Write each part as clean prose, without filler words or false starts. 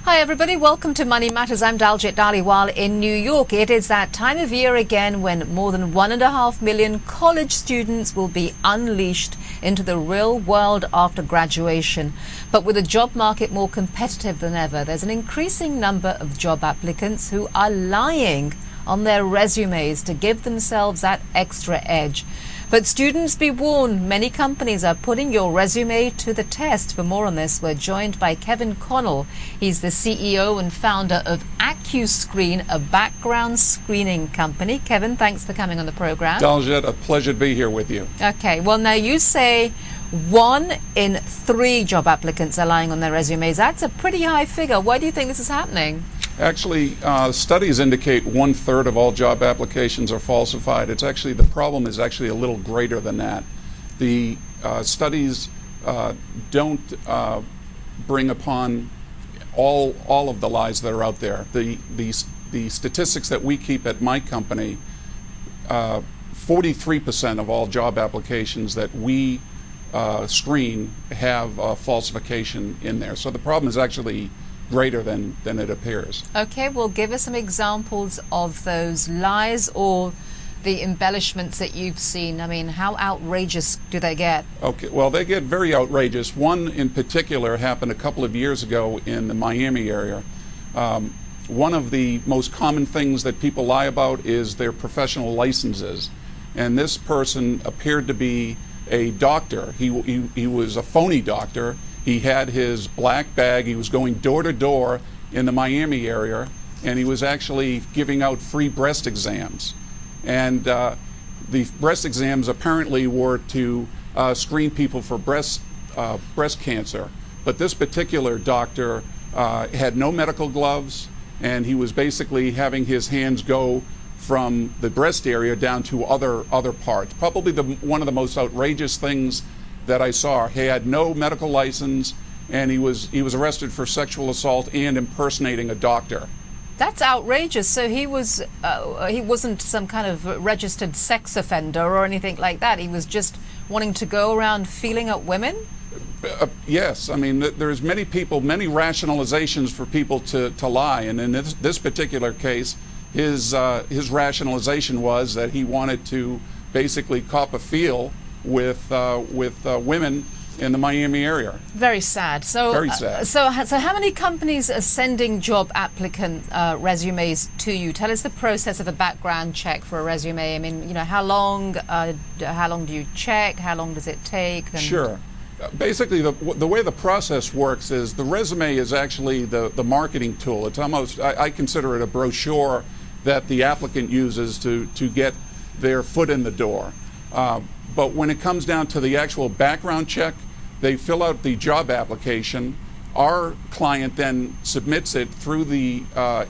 Hi everybody, welcome to Money Matters. I'm Daljit Dhaliwal in New York. It is that time of year again when more than 1.5 million college students will be unleashed into the real world after graduation. But with the job market more competitive than ever, there's an increasing number of job applicants who are lying on their resumes to give themselves that extra edge. But students, be warned, many companies are putting your resume to the test. For more on this, we're joined by Connell. He's the CEO and founder of AccuScreen, a background screening company. Kevin, thanks for coming on the program. Daljit, a pleasure to be here with you. Okay, well now you say 1 in 3 job applicants are lying on their resumes. That's a pretty high figure. Why do you think this is happening? Actually, studies indicate 1/3 of all job applications are falsified. The problem is actually a little greater than that. The studies don't bring upon all of the lies that are out there. The statistics that we keep at my company, 43% of all job applications that we screen have falsification in there. So the problem is actually greater than it appears. Okay, well, give us some examples of those lies or the embellishments that you've seen. I mean, how outrageous do they get? Okay, well, they get very outrageous. One in particular happened a couple of years ago in the Miami area. One of the most common things that people lie about is their professional licenses. And this person appeared to be a doctor. He was a phony doctor. He had his black bag. He was going door to door in the Miami area, and he was actually giving out free breast exams. And the breast exams apparently were to screen people for breast cancer. But this particular doctor had no medical gloves, and he was basically having his hands go from the breast area down to other parts. Probably one of the most outrageous things that I saw. He had no medical license, and he was arrested for sexual assault and impersonating a doctor. That's outrageous. So he wasn't some kind of registered sex offender or anything like that. He was just wanting to go around feeling up women? Yes. I mean, there's many rationalizations for people to lie, and in this particular case, his rationalization was that he wanted to basically cop a feel with women in the Miami area. Very sad. So, very sad. So how many companies are sending job applicant resumes to you? Tell us the process of a background check for a resume. I mean, you know, how long do you check? How long does it take? And sure. Basically, the way the process works is the resume is actually the marketing tool. It's almost, I consider it a brochure that the applicant uses to get their foot in the door. But when it comes down to the actual background check, they fill out the job application. Our client then submits it through the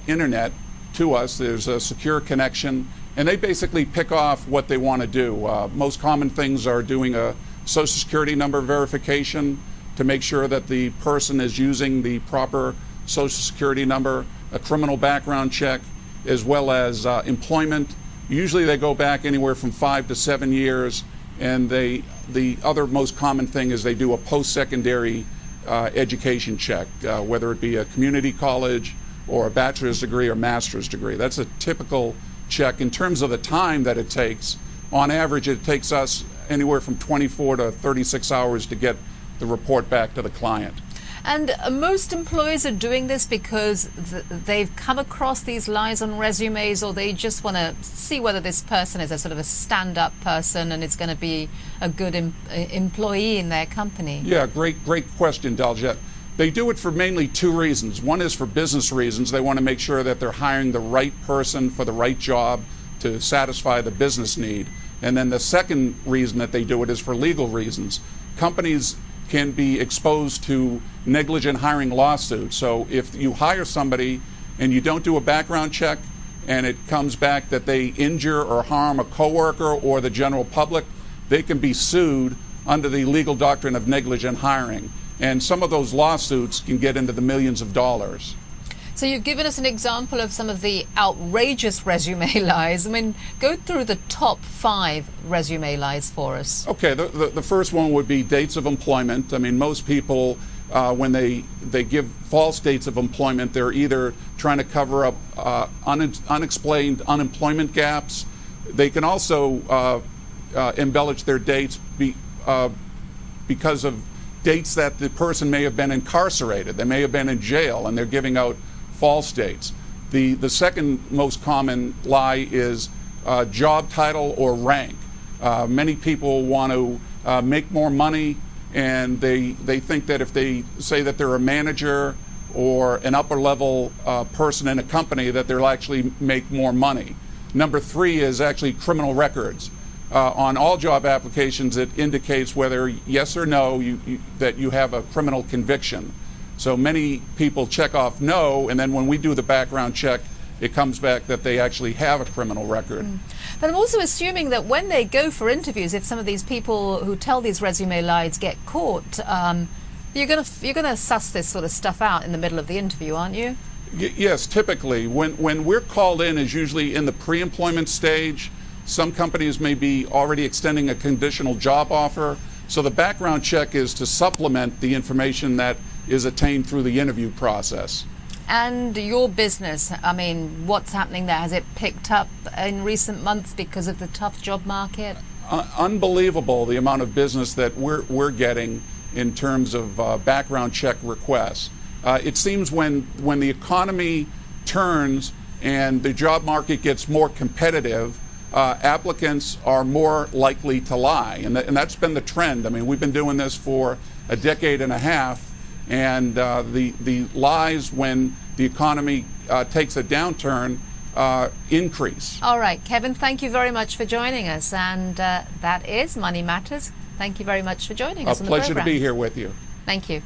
internet to us. There's a secure connection, and they basically pick off what they want to do. Most common things are doing a Social Security number verification to make sure that the person is using the proper Social Security number, a criminal background check, as well as employment. Usually they go back anywhere from 5 to 7 years. And the other most common thing is they do a post-secondary education check, whether it be a community college or a bachelor's degree or master's degree. That's a typical check. In terms of the time that it takes, on average it takes us anywhere from 24 to 36 hours to get the report back to the client. And most employers are doing this because they've come across these lies on resumes, or they just want to see whether this person is a sort of a stand-up person and it's going to be a good employee in their company. Yeah, great question, Daljit. They do it for mainly 2 reasons. One is for business reasons. They want to make sure that they're hiring the right person for the right job to satisfy the business need. And then the second reason that they do it is for legal reasons. Companies can be exposed to negligent hiring lawsuits. So if you hire somebody and you don't do a background check and it comes back that they injure or harm a coworker or the general public, they can be sued under the legal doctrine of negligent hiring. And some of those lawsuits can get into the millions of dollars. So you've given us an example of some of the outrageous resume lies. I mean, go through the top 5 resume lies for us. Okay, the first one would be dates of employment. I mean, most people when they give false dates of employment, they're either trying to cover up unexplained unemployment gaps. They can also embellish their dates because of dates that the person may have been incarcerated. They may have been in jail, and they're giving out false dates. The second most common lie is job title or rank. Many people want to make more money, and they think that if they say that they're a manager or an upper level person in a company, that they'll actually make more money. Number three is actually criminal records. On all job applications, it indicates whether yes or no that you have a criminal conviction. So many people check off no, and then when we do the background check, it comes back that they actually have a criminal record. But I'm also assuming that when they go for interviews, if some of these people who tell these resume lies get caught, you're gonna suss this sort of stuff out in the middle of the interview, aren't you? Yes, typically. When we're called in is usually in the pre-employment stage. Some companies may be already extending a conditional job offer. So the background check is to supplement the information that is attained through the interview process. And your business, I mean, what's happening there? Has it picked up in recent months because of the tough job market? Unbelievable the amount of business that we're getting in terms of background check requests. It seems when the economy turns and the job market gets more competitive, applicants are more likely to lie, and that's been the trend. I mean, we've been doing this for a decade and a half, and the lies when the economy takes a downturn increase. All right, Kevin, thank you very much for joining us, and that is Money Matters. Thank you very much for joining us on the program. A pleasure to be here with you. Thank you.